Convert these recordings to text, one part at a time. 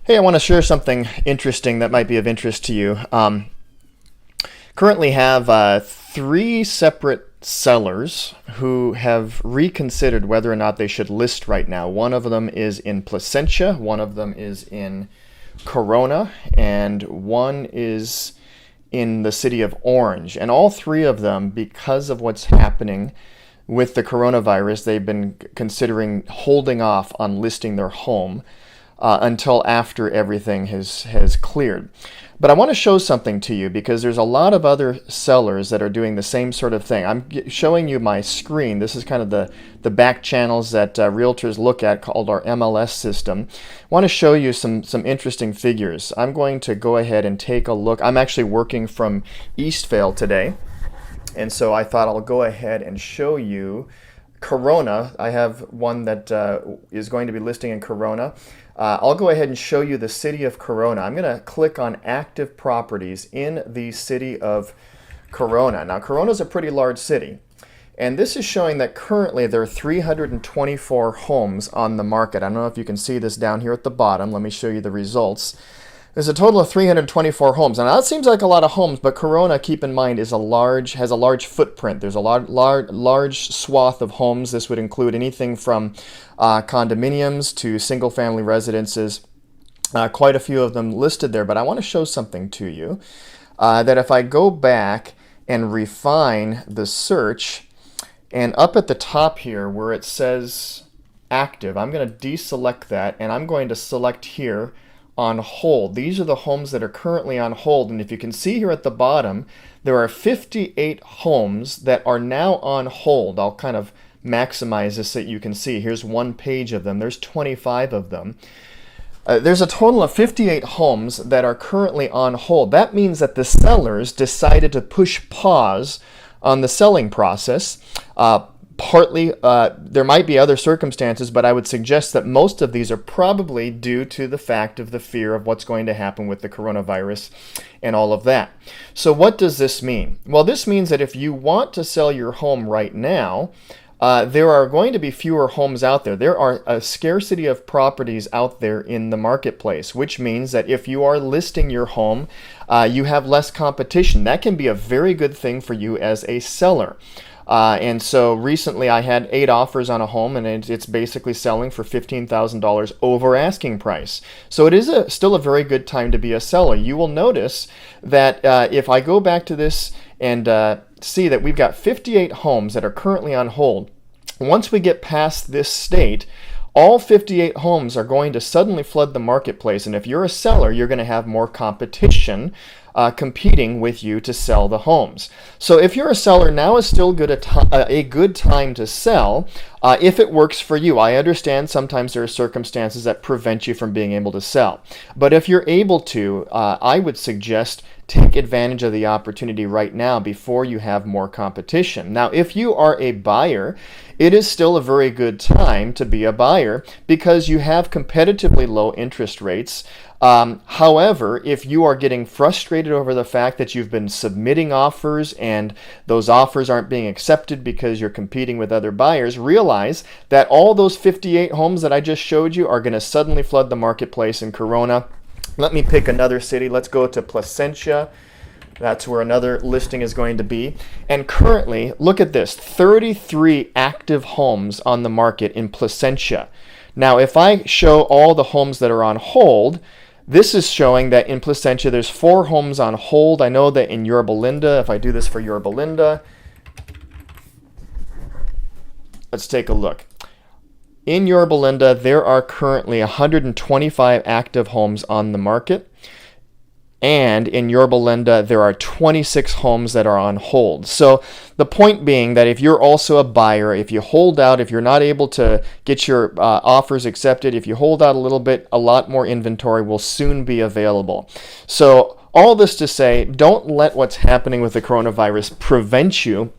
Hey, I want to share something interesting that might be of interest to you. Currently have three separate sellers who have reconsidered whether or not they should list right now. One of them is in Placentia, one of them is in Corona, and one is in the city of Orange. And all three of them, because of what's happening with the coronavirus, they've been considering holding off on listing their home until after everything has cleared. But I want to show something to you because there's a lot of other sellers that are doing the same sort of thing. I'm showing you my screen. This is kind of the back channels that realtors look at, called our MLS system. I want to show you some interesting figures. I'm going to go ahead and take a look. I'm actually working from Eastvale today, and so I thought I'll go ahead and show you Corona. I have one that is going to be listing in Corona. I'll go ahead and show you the city of Corona. I'm going to click on active properties in the city of Corona. Now, Corona is a pretty large city, and this is showing that currently there are 324 homes on the market. I don't know if you can see this down here at the bottom. Let me show you the results. There's a total of 324 homes. Now that seems like a lot of homes, but Corona, keep in mind, has a large footprint. There's a large swath of homes. This would include anything from condominiums to single-family residences. Quite a few of them listed there, but I want to show something to you. That if I go back and refine the search, and up at the top here where it says active, I'm going to deselect that, and I'm going to select here on hold. These are the homes that are currently on hold, and if you can see here at the bottom, there are 58 homes that are now on hold. I'll kind of maximize this so that you can see. Here's one page of them. There's 25 of them. There's a total of 58 homes that are currently on hold. That means that the sellers decided to push pause on the selling process. Partly, there might be other circumstances, but I would suggest that most of these are probably due to the fact of the fear of what's going to happen with the coronavirus and all of that. So what does this mean? Well, this means that if you want to sell your home right now, there are going to be fewer homes out there. There are a scarcity of properties out there in the marketplace, which means that if you are listing your home, you have less competition. That can be a very good thing for you as a seller. And so recently I had 8 offers on a home, and it's basically selling for $15,000 over asking price. So it is still a very good time to be a seller. You will notice that if I go back to this and see that we've got 58 homes that are currently on hold, once we get past this state, all 58 homes are going to suddenly flood the marketplace. And if you're a seller, you're going to have more competition competing with you to sell the homes. So if you're a seller, now is still a good time to sell if it works for you. I understand sometimes there are circumstances that prevent you from being able to sell. But if you're able to, I would suggest take advantage of the opportunity right now before you have more competition. Now, if you are a buyer, it is still a very good time to be a buyer because you have competitively low interest rates. However, if you are getting frustrated over the fact that you've been submitting offers and those offers aren't being accepted because you're competing with other buyers, realize that all those 58 homes that I just showed you are going to suddenly flood the marketplace in Corona. Let me pick another city. Let's go to Placentia. That's where another listing is going to be. And currently, look at this, 33 active homes on the market in Placentia. Now, if I show all the homes that are on hold, this is showing that in Placentia, there's 4 homes on hold. I know that in Yorba Linda, if I do this for Yorba Linda, let's take a look. In Yorba Linda, there are currently 125 active homes on the market. And in Yorba Linda, there are 26 homes that are on hold. So the point being that if you're also a buyer, if you hold out, if you're not able to get your offers accepted, if you hold out a little bit, a lot more inventory will soon be available. So all this to say, don't let what's happening with the coronavirus prevent you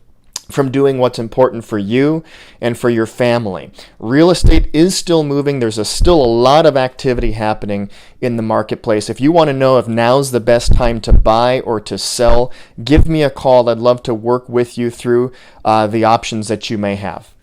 from doing what's important for you and for your family. Real estate is still moving. There's still a lot of activity happening in the marketplace. If you want to know if now's the best time to buy or to sell, give me a call. I'd love to work with you through the options that you may have.